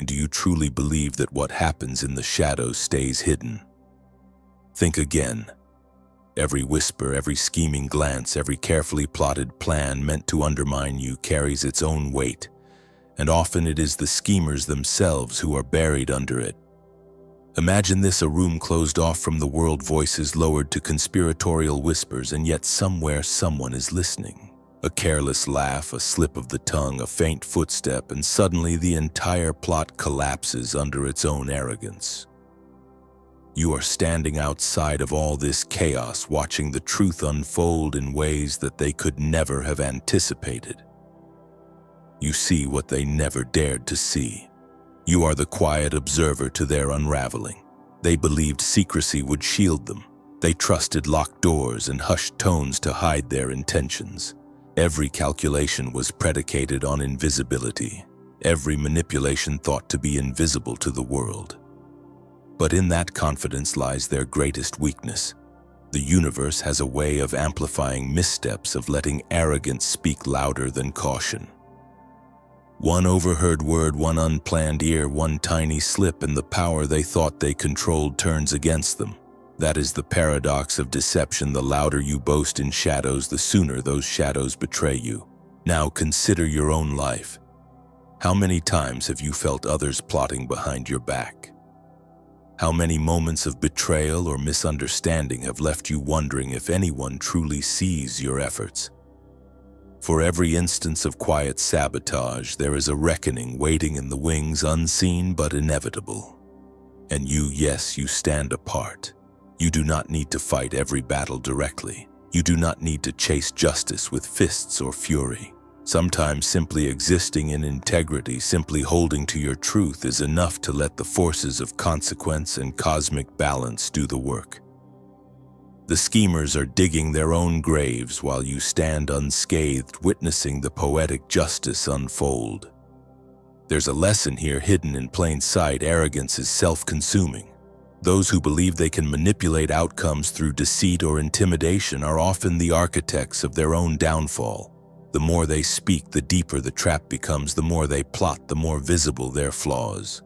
Do you truly believe that what happens in the shadows stays hidden? Think again. Every whisper, every scheming glance, every carefully plotted plan meant to undermine you carries its own weight, and often it is the schemers themselves who are buried under it. Imagine this: a room closed off from the world, voices lowered to conspiratorial whispers, and yet somewhere someone is listening. A careless laugh, a slip of the tongue, a faint footstep, and suddenly the entire plot collapses under its own arrogance. You are standing outside of all this chaos, watching the truth unfold in ways that they could never have anticipated. You see what they never dared to see. You are the quiet observer to their unraveling. They believed secrecy would shield them. They trusted locked doors and hushed tones to hide their intentions. Every calculation was predicated on invisibility. Every manipulation thought to be invisible to the world. But in that confidence lies their greatest weakness. The universe has a way of amplifying missteps, of letting arrogance speak louder than caution. One overheard word, one unplanned ear, one tiny slip, and the power they thought they controlled turns against them. That is the paradox of deception. The louder you boast in shadows, the sooner those shadows betray you. Now consider your own life. How many times have you felt others plotting behind your back? How many moments of betrayal or misunderstanding have left you wondering if anyone truly sees your efforts? For every instance of quiet sabotage, there is a reckoning waiting in the wings, unseen but inevitable. And you, yes, you stand apart. You do not need to fight every battle directly. You do not need to chase justice with fists or fury. Sometimes simply existing in integrity, simply holding to your truth, is enough to let the forces of consequence and cosmic balance do the work. The schemers are digging their own graves while you stand unscathed, witnessing the poetic justice unfold. There's a lesson here hidden in plain sight. Arrogance is self-consuming. Those who believe they can manipulate outcomes through deceit or intimidation are often the architects of their own downfall. The more they speak, the deeper the trap becomes. The more they plot, the more visible their flaws.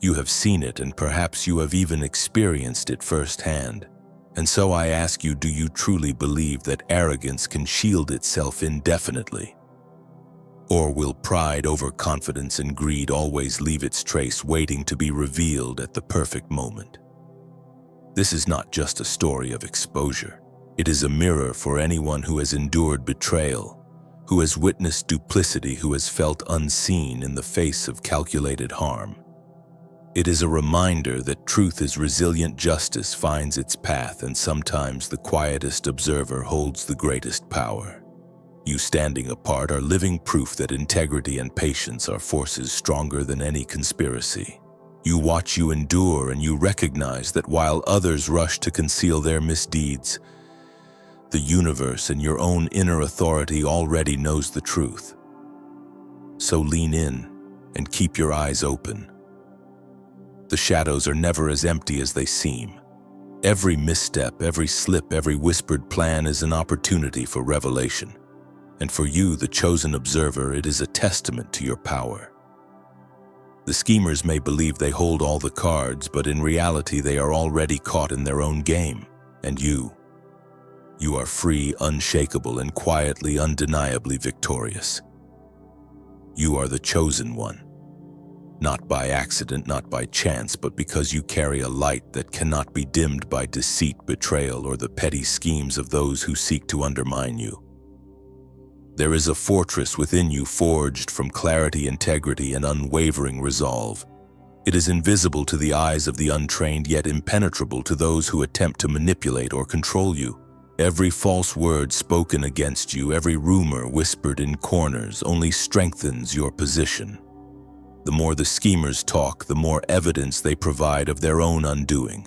You have seen it, and perhaps you have even experienced it firsthand. And so I ask you, do you truly believe that arrogance can shield itself indefinitely? Or will pride, overconfidence, and greed always leave its trace, waiting to be revealed at the perfect moment? This is not just a story of exposure. It is a mirror for anyone who has endured betrayal, who has witnessed duplicity, who has felt unseen in the face of calculated harm. It is a reminder that truth is resilient, justice finds its path, and sometimes the quietest observer holds the greatest power. You standing apart are living proof that integrity and patience are forces stronger than any conspiracy. You watch, you endure, and you recognize that while others rush to conceal their misdeeds, the universe and your own inner authority already knows the truth. So lean in and keep your eyes open. The shadows are never as empty as they seem. Every misstep, every slip, every whispered plan is an opportunity for revelation. And for you, the chosen observer, it is a testament to your power. The schemers may believe they hold all the cards, but in reality they are already caught in their own game. And you are free, unshakable, and quietly, undeniably victorious. You are the chosen one. Not by accident, not by chance, but because you carry a light that cannot be dimmed by deceit, betrayal, or the petty schemes of those who seek to undermine you. There is a fortress within you, forged from clarity, integrity, and unwavering resolve. It is invisible to the eyes of the untrained, yet impenetrable to those who attempt to manipulate or control you. Every false word spoken against you, every rumor whispered in corners, only strengthens your position. The more the schemers talk, the more evidence they provide of their own undoing.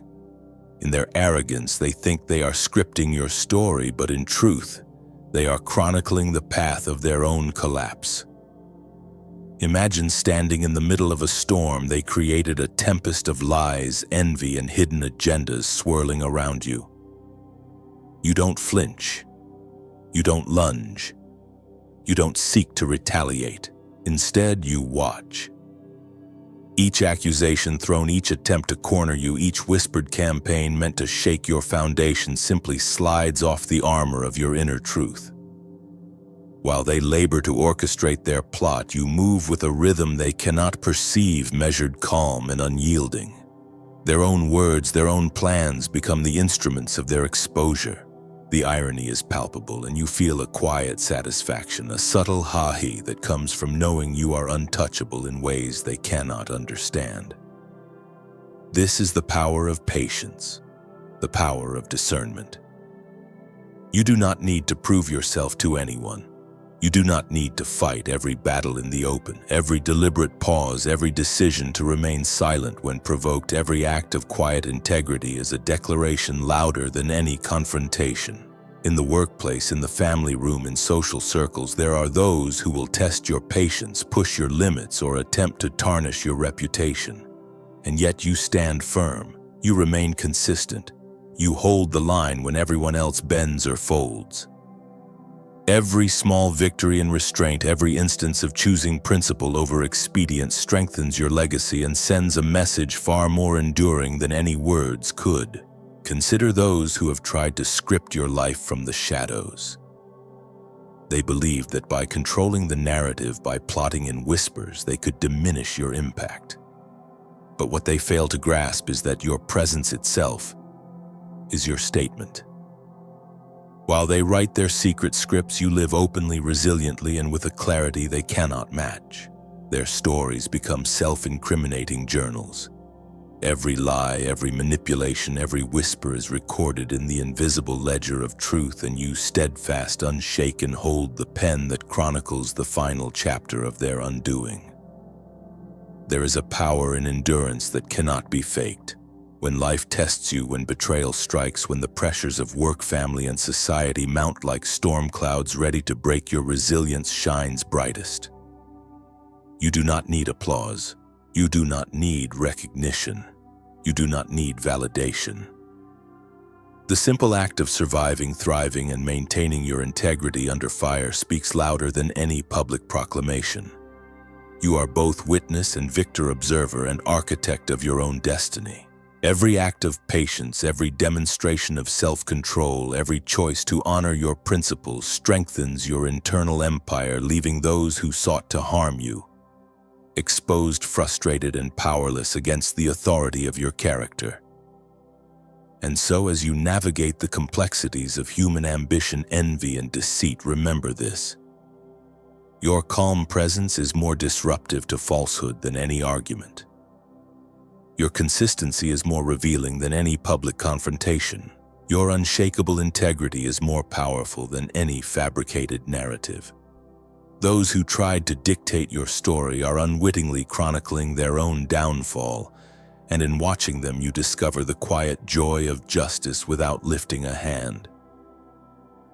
In their arrogance, they think they are scripting your story, but in truth, they are chronicling the path of their own collapse. Imagine standing in the middle of a storm. They created a tempest of lies, envy, and hidden agendas swirling around you. You don't flinch. You don't lunge. You don't seek to retaliate. Instead, you watch. Each accusation thrown, each attempt to corner you, each whispered campaign meant to shake your foundation simply slides off the armor of your inner truth. While they labor to orchestrate their plot, you move with a rhythm they cannot perceive, measured, calm, and unyielding. Their own words, their own plans become the instruments of their exposure. The irony is palpable, and you feel a quiet satisfaction, a subtle ha-he that comes from knowing you are untouchable in ways they cannot understand. This is the power of patience, the power of discernment. You do not need to prove yourself to anyone. You do not need to fight every battle in the open, every deliberate pause, every decision to remain silent when provoked. Every act of quiet integrity is a declaration louder than any confrontation. In the workplace, in the family room, in social circles, there are those who will test your patience, push your limits, or attempt to tarnish your reputation. And yet you stand firm. You remain consistent. You hold the line when everyone else bends or folds. Every small victory and restraint, every instance of choosing principle over expedience strengthens your legacy and sends a message far more enduring than any words could. Consider those who have tried to script your life from the shadows. They believed that by controlling the narrative, by plotting in whispers, they could diminish your impact. But what they fail to grasp is that your presence itself is your statement. While they write their secret scripts, you live openly, resiliently, and with a clarity they cannot match. Their stories become self-incriminating journals. Every lie, every manipulation, every whisper is recorded in the invisible ledger of truth, and you, steadfast, unshaken, hold the pen that chronicles the final chapter of their undoing. There is a power in endurance that cannot be faked. When life tests you, when betrayal strikes, when the pressures of work, family, and society mount like storm clouds ready to break, your resilience shines brightest. You do not need applause. You do not need recognition. You do not need validation. The simple act of surviving, thriving, and maintaining your integrity under fire speaks louder than any public proclamation. You are both witness and victor, observer and architect of your own destiny. Every act of patience, every demonstration of self-control, every choice to honor your principles strengthens your internal empire, leaving those who sought to harm you exposed, frustrated, and powerless against the authority of your character. And so, as you navigate the complexities of human ambition, envy, and deceit, remember this. Your calm presence is more disruptive to falsehood than any argument. Your consistency is more revealing than any public confrontation. Your unshakable integrity is more powerful than any fabricated narrative. Those who tried to dictate your story are unwittingly chronicling their own downfall, and in watching them you discover the quiet joy of justice without lifting a hand.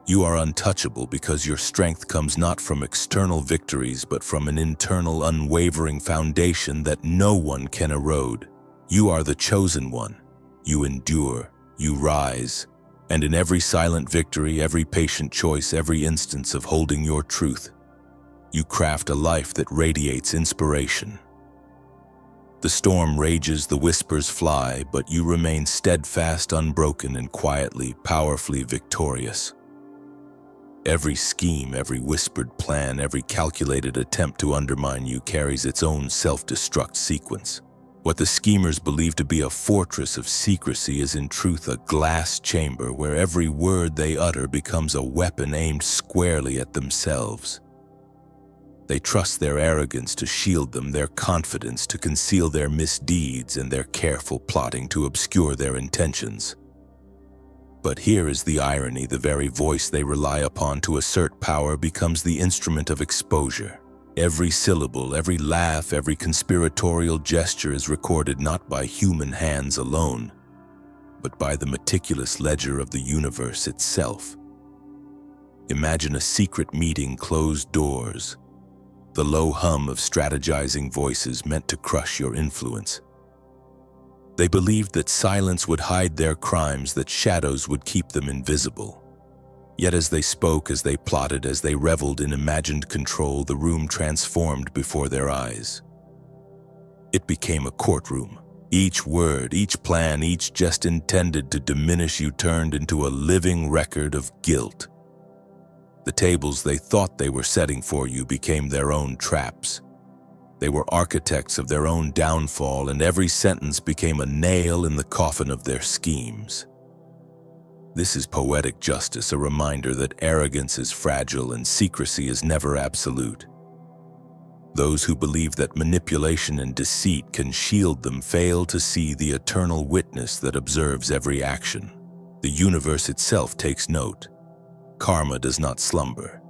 You are untouchable because your strength comes not from external victories but from an internal, unwavering foundation that no one can erode. You are the chosen one. You endure, you rise, and in every silent victory, every patient choice, every instance of holding your truth, you craft a life that radiates inspiration. The storm rages, the whispers fly, but you remain steadfast, unbroken, and quietly, powerfully victorious. Every scheme, every whispered plan, every calculated attempt to undermine you carries its own self-destruct sequence. What the schemers believe to be a fortress of secrecy is in truth a glass chamber where every word they utter becomes a weapon aimed squarely at themselves. They trust their arrogance to shield them, their confidence to conceal their misdeeds, and their careful plotting to obscure their intentions. But here is the irony: the very voice they rely upon to assert power becomes the instrument of exposure. Every syllable, every laugh, every conspiratorial gesture is recorded not by human hands alone, but by the meticulous ledger of the universe itself. Imagine a secret meeting, closed doors, the low hum of strategizing voices meant to crush your influence. They believed that silence would hide their crimes, that shadows would keep them invisible. Yet as they spoke, as they plotted, as they reveled in imagined control, the room transformed before their eyes. It became a courtroom. Each word, each plan, each jest intended to diminish you turned into a living record of guilt. The tables they thought they were setting for you became their own traps. They were architects of their own downfall, and every sentence became a nail in the coffin of their schemes. This is poetic justice, a reminder that arrogance is fragile and secrecy is never absolute. Those who believe that manipulation and deceit can shield them fail to see the eternal witness that observes every action. The universe itself takes note. Karma does not slumber.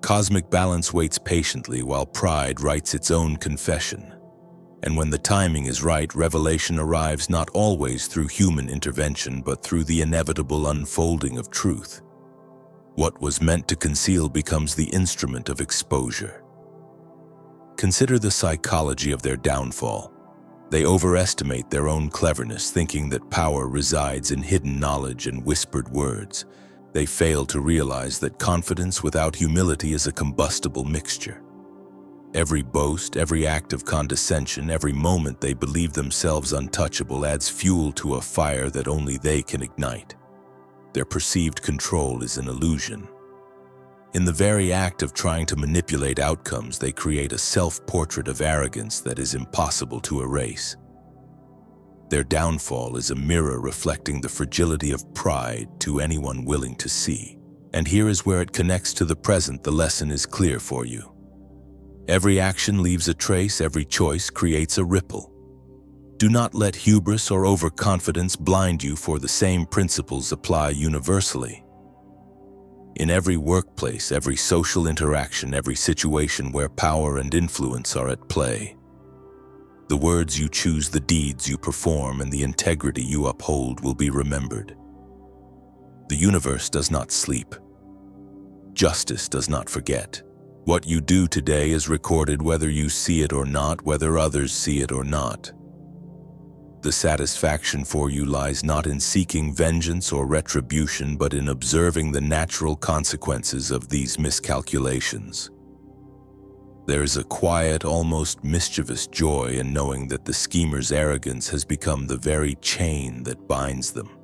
Cosmic balance waits patiently while pride writes its own confession. And when the timing is right, revelation arrives not always through human intervention, but through the inevitable unfolding of truth. What was meant to conceal becomes the instrument of exposure. Consider the psychology of their downfall. They overestimate their own cleverness, thinking that power resides in hidden knowledge and whispered words. They fail to realize that confidence without humility is a combustible mixture. Every boast, every act of condescension, every moment they believe themselves untouchable adds fuel to a fire that only they can ignite. Their perceived control is an illusion. In the very act of trying to manipulate outcomes, they create a self-portrait of arrogance that is impossible to erase. Their downfall is a mirror reflecting the fragility of pride to anyone willing to see. And here is where it connects to the present. The lesson is clear for you. Every action leaves a trace, every choice creates a ripple. Do not let hubris or overconfidence blind you, for the same principles apply universally. In every workplace, every social interaction, every situation where power and influence are at play, the words you choose, the deeds you perform, and the integrity you uphold will be remembered. The universe does not sleep. Justice does not forget. What you do today is recorded whether you see it or not, whether others see it or not. The satisfaction for you lies not in seeking vengeance or retribution, but in observing the natural consequences of these miscalculations. There is a quiet, almost mischievous joy in knowing that the schemer's arrogance has become the very chain that binds them.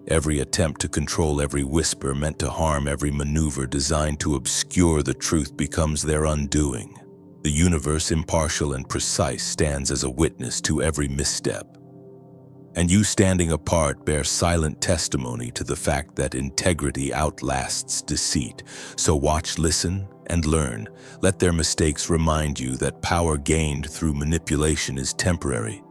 Every attempt to control every whisper meant to harm, every maneuver designed to obscure the truth becomes their undoing. The universe, impartial and precise, stands as a witness to every misstep. And you, standing apart, bear silent testimony to the fact that integrity outlasts deceit. So watch, listen, and learn. Let their mistakes remind you that power gained through manipulation is temporary,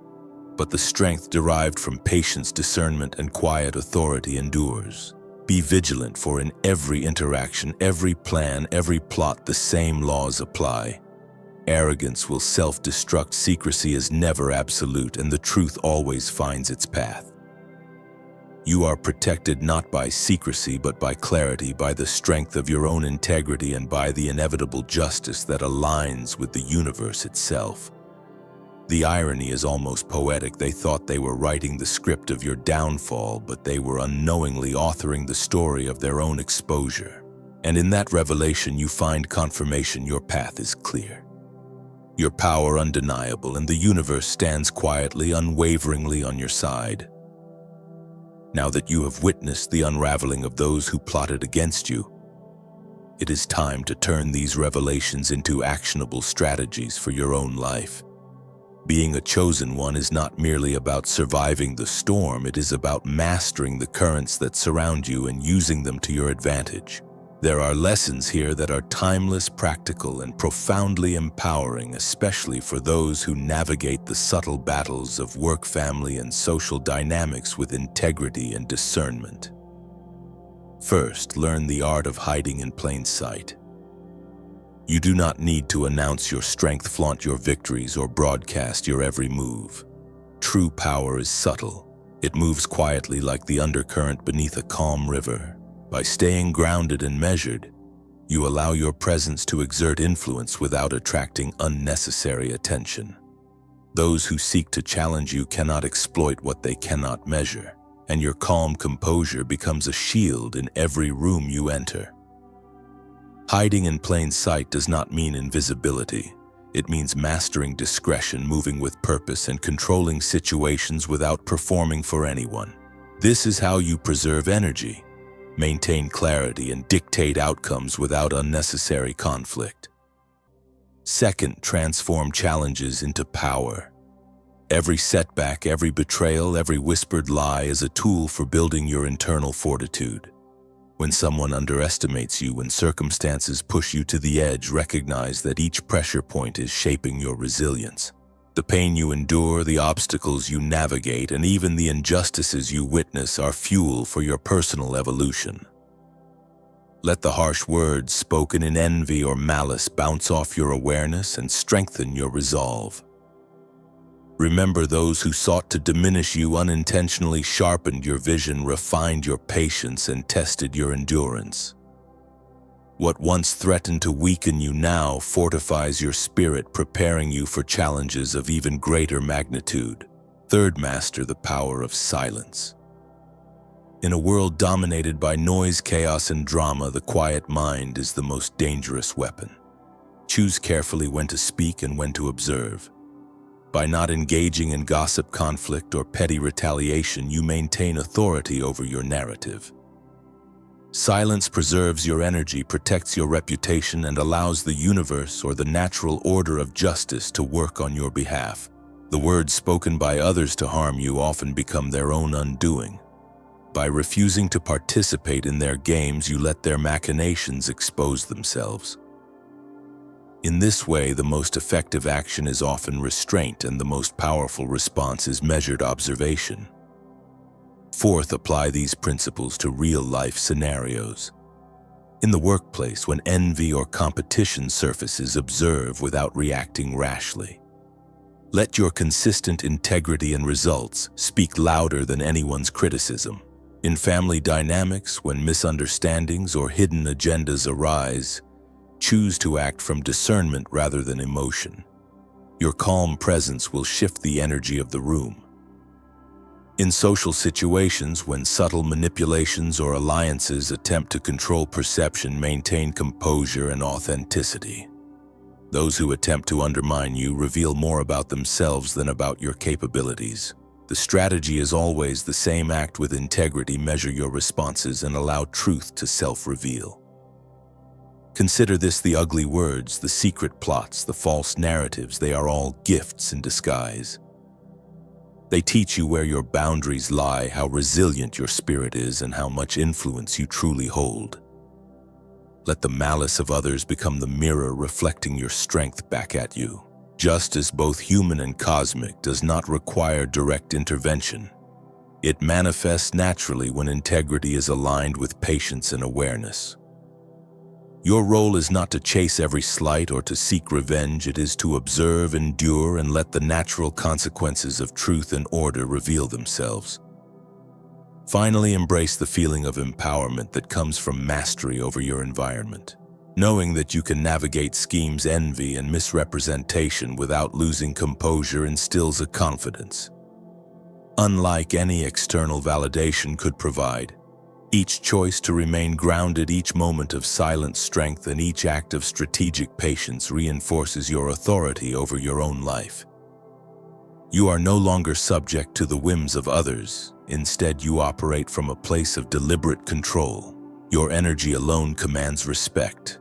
but the strength derived from patience, discernment, and quiet authority endures. Be vigilant, for in every interaction, every plan, every plot, the same laws apply. Arrogance will self-destruct, secrecy is never absolute, and the truth always finds its path. You are protected not by secrecy, but by clarity, by the strength of your own integrity, and by the inevitable justice that aligns with the universe itself. The irony is almost poetic. They thought they were writing the script of your downfall, but they were unknowingly authoring the story of their own exposure. And in that revelation, you find confirmation your path is clear. Your power undeniable, and the universe stands quietly, unwaveringly on your side. Now that you have witnessed the unraveling of those who plotted against you, it is time to turn these revelations into actionable strategies for your own life. Being a chosen one is not merely about surviving the storm, it is about mastering the currents that surround you and using them to your advantage. There are lessons here that are timeless, practical, and profoundly empowering, especially for those who navigate the subtle battles of work, family, and social dynamics with integrity and discernment. First, learn the art of hiding in plain sight. You do not need to announce your strength, flaunt your victories, or broadcast your every move. True power is subtle. It moves quietly like the undercurrent beneath a calm river. By staying grounded and measured, you allow your presence to exert influence without attracting unnecessary attention. Those who seek to challenge you cannot exploit what they cannot measure, and your calm composure becomes a shield in every room you enter. Hiding in plain sight does not mean invisibility. It means mastering discretion, moving with purpose, and controlling situations without performing for anyone. This is how you preserve energy, maintain clarity, and dictate outcomes without unnecessary conflict. Second, transform challenges into power. Every setback, every betrayal, every whispered lie is a tool for building your internal fortitude. When someone underestimates you, when circumstances push you to the edge, recognize that each pressure point is shaping your resilience. The pain you endure, the obstacles you navigate, and even the injustices you witness are fuel for your personal evolution. Let the harsh words spoken in envy or malice bounce off your awareness and strengthen your resolve. Remember, those who sought to diminish you unintentionally sharpened your vision, refined your patience, and tested your endurance. What once threatened to weaken you now fortifies your spirit, preparing you for challenges of even greater magnitude. Third, master the power of silence. In a world dominated by noise, chaos, and drama, the quiet mind is the most dangerous weapon. Choose carefully when to speak and when to observe. By not engaging in gossip, conflict, or petty retaliation, you maintain authority over your narrative. Silence preserves your energy, protects your reputation, and allows the universe or the natural order of justice to work on your behalf. The words spoken by others to harm you often become their own undoing. By refusing to participate in their games, you let their machinations expose themselves. In this way, the most effective action is often restraint, and the most powerful response is measured observation. Fourth, apply these principles to real-life scenarios. In the workplace, when envy or competition surfaces, observe without reacting rashly. Let your consistent integrity and results speak louder than anyone's criticism. In family dynamics, when misunderstandings or hidden agendas arise, choose to act from discernment rather than emotion. Your calm presence will shift the energy of the room. In social situations, when subtle manipulations or alliances attempt to control perception, maintain composure and authenticity. Those who attempt to undermine you reveal more about themselves than about your capabilities. The strategy is always the same: act with integrity, measure your responses, and allow truth to self-reveal. Consider this: the ugly words, the secret plots, the false narratives, they are all gifts in disguise. They teach you where your boundaries lie, how resilient your spirit is, and how much influence you truly hold. Let the malice of others become the mirror reflecting your strength back at you. Justice, both human and cosmic, does not require direct intervention. It manifests naturally when integrity is aligned with patience and awareness. Your role is not to chase every slight or to seek revenge. It is to observe, endure, and let the natural consequences of truth and order reveal themselves. Finally, embrace the feeling of empowerment that comes from mastery over your environment. Knowing that you can navigate schemes, envy, and misrepresentation without losing composure instills a confidence unlike any external validation could provide. Each choice to remain grounded, each moment of silent strength, and each act of strategic patience reinforces your authority over your own life. You are no longer subject to the whims of others. Instead, you operate from a place of deliberate control. Your energy alone commands respect,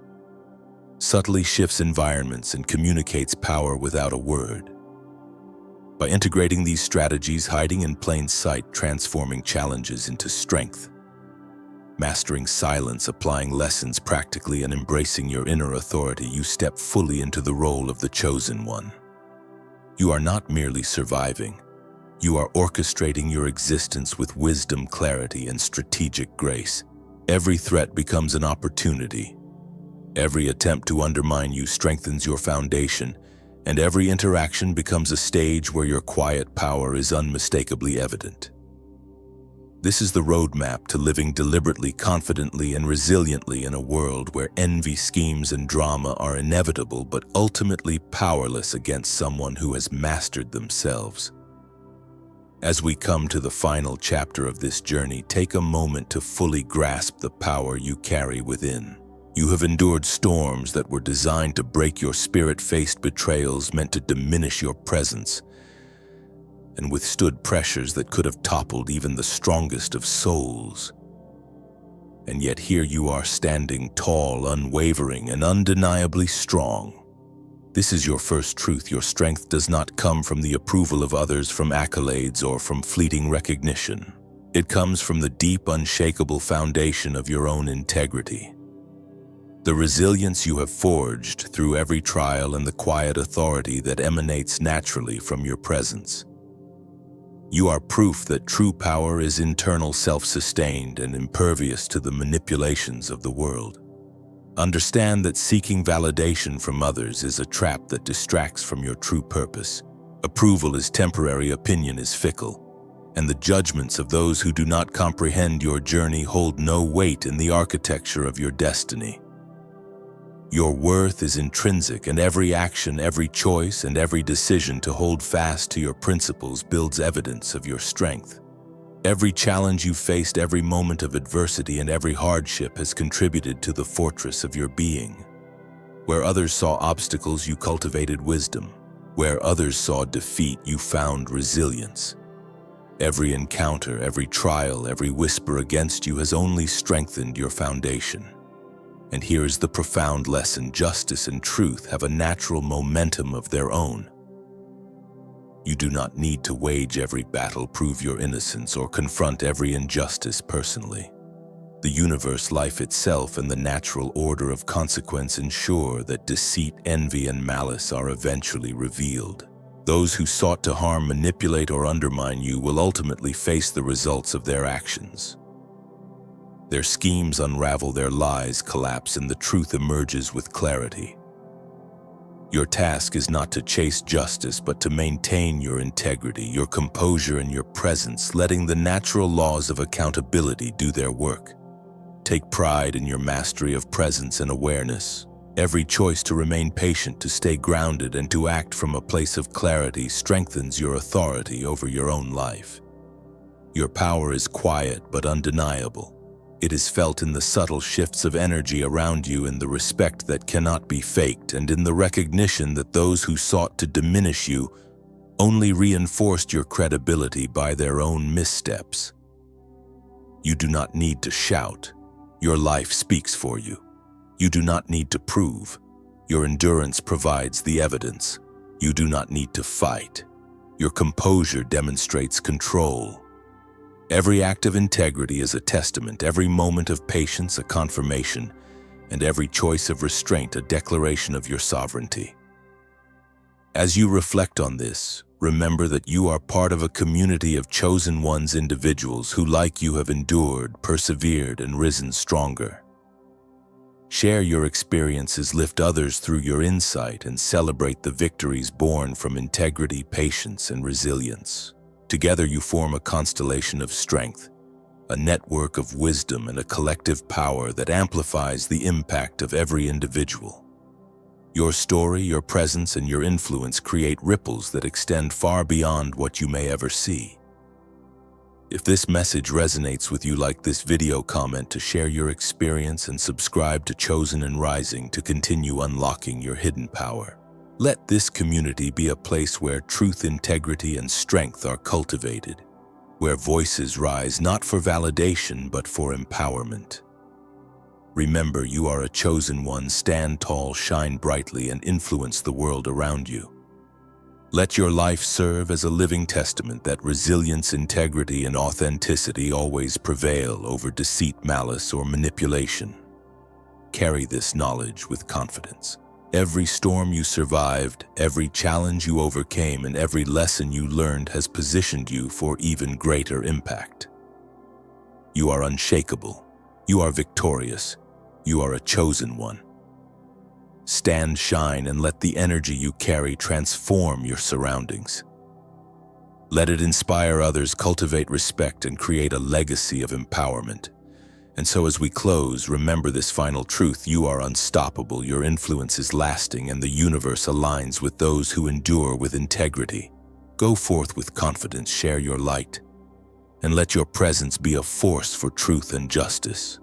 subtly shifts environments, and communicates power without a word. By integrating these strategies, hiding in plain sight, transforming challenges into strength, mastering silence, applying lessons practically, and embracing your inner authority, you step fully into the role of the chosen one. You are not merely surviving. You are orchestrating your existence with wisdom, clarity, and strategic grace. Every threat becomes an opportunity. Every attempt to undermine you strengthens your foundation, and every interaction becomes a stage where your quiet power is unmistakably evident. This is the roadmap to living deliberately, confidently, and resiliently in a world where envy, schemes, and drama are inevitable but ultimately powerless against someone who has mastered themselves. As we come to the final chapter of this journey, take a moment to fully grasp the power you carry within. You have endured storms that were designed to break your spirit, faced betrayals meant to diminish your presence, and withstood pressures that could have toppled even the strongest of souls. And yet here you are, standing tall, unwavering, and undeniably strong. This is your first truth. Your strength does not come from the approval of others, from accolades, or from fleeting recognition. It comes from the deep, unshakable foundation of your own integrity. The resilience you have forged through every trial and the quiet authority that emanates naturally from your presence. You are proof that true power is internal, self-sustained, and impervious to the manipulations of the world. Understand that seeking validation from others is a trap that distracts from your true purpose. Approval is temporary, opinion is fickle, and the judgments of those who do not comprehend your journey hold no weight in the architecture of your destiny. Your worth is intrinsic, and every action, every choice, and every decision to hold fast to your principles builds evidence of your strength. Every challenge you faced, every moment of adversity, and every hardship has contributed to the fortress of your being. Where others saw obstacles, you cultivated wisdom. Where others saw defeat, you found resilience. Every encounter, every trial, every whisper against you has only strengthened your foundation. And here is the profound lesson: justice and truth have a natural momentum of their own. You do not need to wage every battle, prove your innocence, or confront every injustice personally. The universe, life itself, and the natural order of consequence ensure that deceit, envy, and malice are eventually revealed. Those who sought to harm, manipulate, or undermine you will ultimately face the results of their actions. Their schemes unravel, their lies collapse, and the truth emerges with clarity. Your task is not to chase justice, but to maintain your integrity, your composure, and your presence, letting the natural laws of accountability do their work. Take pride in your mastery of presence and awareness. Every choice to remain patient, to stay grounded, and to act from a place of clarity strengthens your authority over your own life. Your power is quiet but undeniable. It is felt in the subtle shifts of energy around you, in the respect that cannot be faked, and in the recognition that those who sought to diminish you only reinforced your credibility by their own missteps. You do not need to shout. Your life speaks for you. You do not need to prove. Your endurance provides the evidence. You do not need to fight. Your composure demonstrates control. Every act of integrity is a testament, every moment of patience a confirmation, and every choice of restraint a declaration of your sovereignty. As you reflect on this, remember that you are part of a community of chosen ones, individuals who, like you, have endured, persevered, and risen stronger. Share your experiences, lift others through your insight, and celebrate the victories born from integrity, patience, and resilience. Together you form a constellation of strength, a network of wisdom, and a collective power that amplifies the impact of every individual. Your story, your presence, and your influence create ripples that extend far beyond what you may ever see. If this message resonates with you, like this video, comment to share your experience, and subscribe to Chosen and Rising to continue unlocking your hidden power. Let this community be a place where truth, integrity, and strength are cultivated, where voices rise not for validation but for empowerment. Remember, you are a chosen one. Stand tall, shine brightly, and influence the world around you. Let your life serve as a living testament that resilience, integrity, and authenticity always prevail over deceit, malice, or manipulation. Carry this knowledge with confidence. Every storm you survived, every challenge you overcame, and every lesson you learned has positioned you for even greater impact. You are unshakable. You are victorious. You are a chosen one. Stand, shine, and let the energy you carry transform your surroundings. Let it inspire others, cultivate respect, and create a legacy of empowerment. And so as we close, remember this final truth: you are unstoppable, your influence is lasting, and the universe aligns with those who endure with integrity. Go forth with confidence, share your light, and let your presence be a force for truth and justice.